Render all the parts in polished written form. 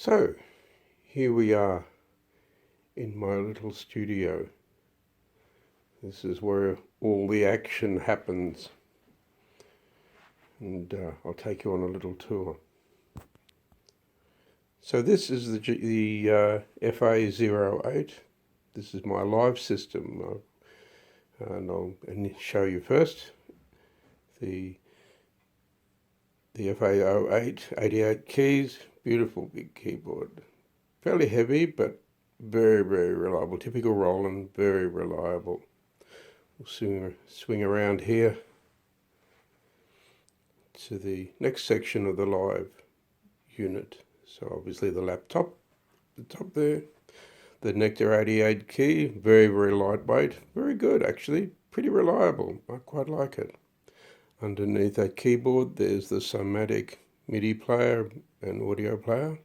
So, here we are in my little studio. This is where all the action happens. And I'll take you on a little tour. So this is the FA08. This is my live system. And I'll show you first the FA08, 88 keys, beautiful big keyboard. Fairly heavy, but very, very reliable. Typical Roland, very reliable. We'll swing around here to the next section of the live unit. So obviously the laptop, the top there, the Nectar 88 key, very, very lightweight, very good actually, pretty reliable. I quite like it. Underneath that keyboard, there's the Somatic MIDI player and audio player.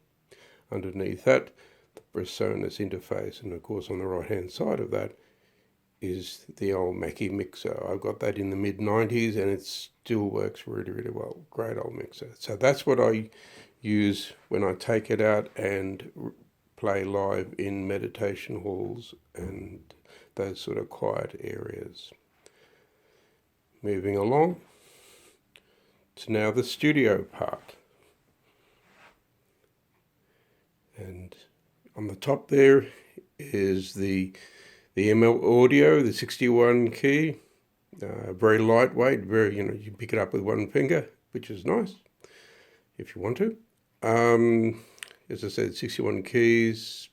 Underneath that, the Presonus interface, and of course on the right-hand side of that is the old Mackie mixer. I got that in the mid-90s and it still works really, really well. Great old mixer. So that's what I use when I take it out and play live in meditation halls and those sort of quiet areas. Moving along to now the studio part. And on the top there is the ML Audio, the 61 key, very lightweight, very, you pick it up with one finger, which is nice if you want to. As I said, 61 keys.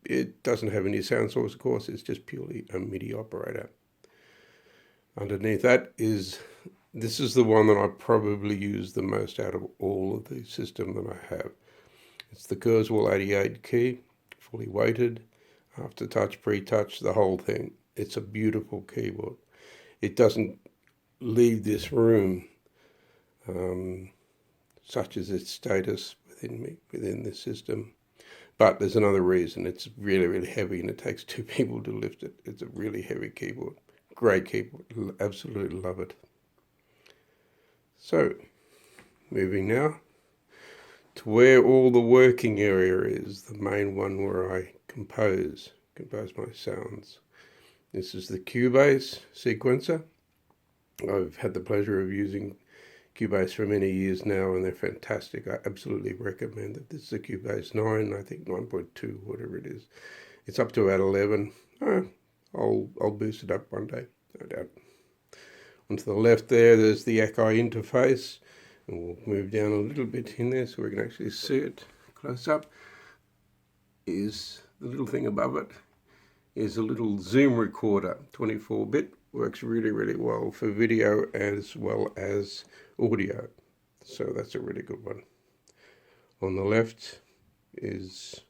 It doesn't have any sound source, of course, it's just purely a MIDI operator. Underneath that this is the one that I probably use the most out of all of the system that I have. It's the Kurzweil 88 key, fully weighted, aftertouch, pre-touch, the whole thing. It's a beautiful keyboard. It doesn't leave this room, such as its status within this system. But there's another reason. It's really, really heavy and it takes two people to lift it. It's a really heavy keyboard. Great keyboard. Absolutely love it. So, moving now to where all the working area is, the main one where I compose my sounds. This is the Cubase sequencer. I've had the pleasure of using Cubase for many years now and they're fantastic. I absolutely recommend it. This is a Cubase 9, I think 9.2, whatever it is. It's up to about 11. I'll boost it up one day, no doubt. On to the left there's the Akai interface. And we'll move down a little bit in there so we can actually see it close up. Is the little thing above it is a little Zoom recorder, 24-bit, works really, really well for video as well as audio. So that's a really good one. On the left is,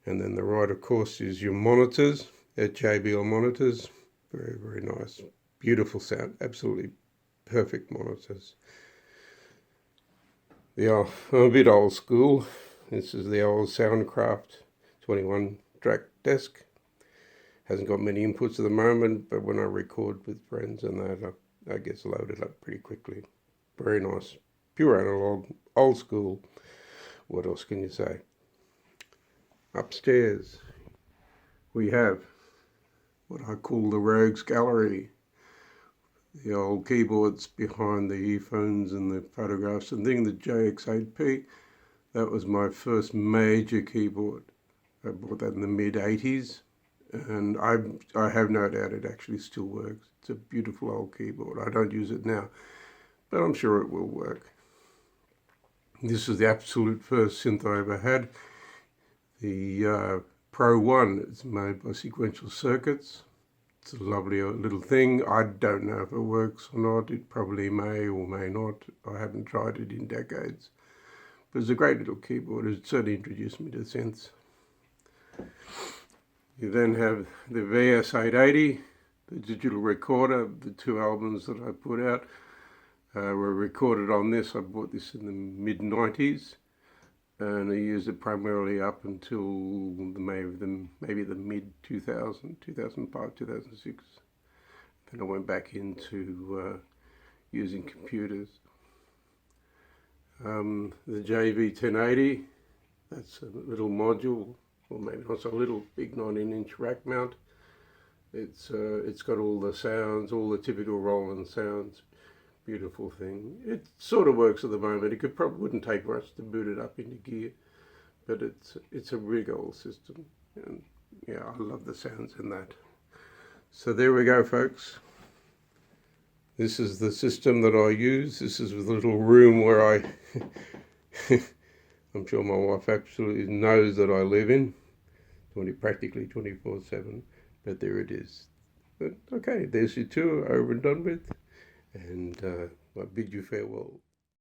and then the right, of course, is your monitors, JBL monitors. Very, very nice. Beautiful sound, absolutely perfect monitors. I'm a bit old school. This is the old Soundcraft 21-track desk. Hasn't got many inputs at the moment, but when I record with friends and that gets loaded up pretty quickly. Very nice. Pure analog, old school. What else can you say? Upstairs we have what I call the Rogues Gallery. The old keyboards behind the earphones and the photographs and thing, the JX8P. That was my first major keyboard. I bought that in the mid-80s and I have no doubt it actually still works. It's a beautiful old keyboard. I don't use it now, but I'm sure it will work. This is the absolute first synth I ever had. The Pro 1. It's made by Sequential Circuits. It's a lovely little thing. I don't know if it works or not. It probably may or may not. I haven't tried it in decades. But it's a great little keyboard. It certainly introduced me to synths. You then have the VS880, the digital recorder. The two albums that I put out were recorded on this. I bought this in the mid-90s. And I used it primarily up until maybe the mid-2000, 2005, 2006. Then I went back into using computers. The JV1080 That's a little module, or maybe not so little, big 19-inch rack mount. It's got all the sounds, all the typical Roland sounds. Beautiful thing. It sort of works at the moment. It wouldn't take much to boot it up into gear, but it's a rig old system, and yeah, I love the sounds in that. So there we go, folks. This is the system that I use. This is the little room where I I'm sure my wife absolutely knows that I live in practically 24/7, but there it is. But okay, there's your tour over and done with, and I bid you farewell.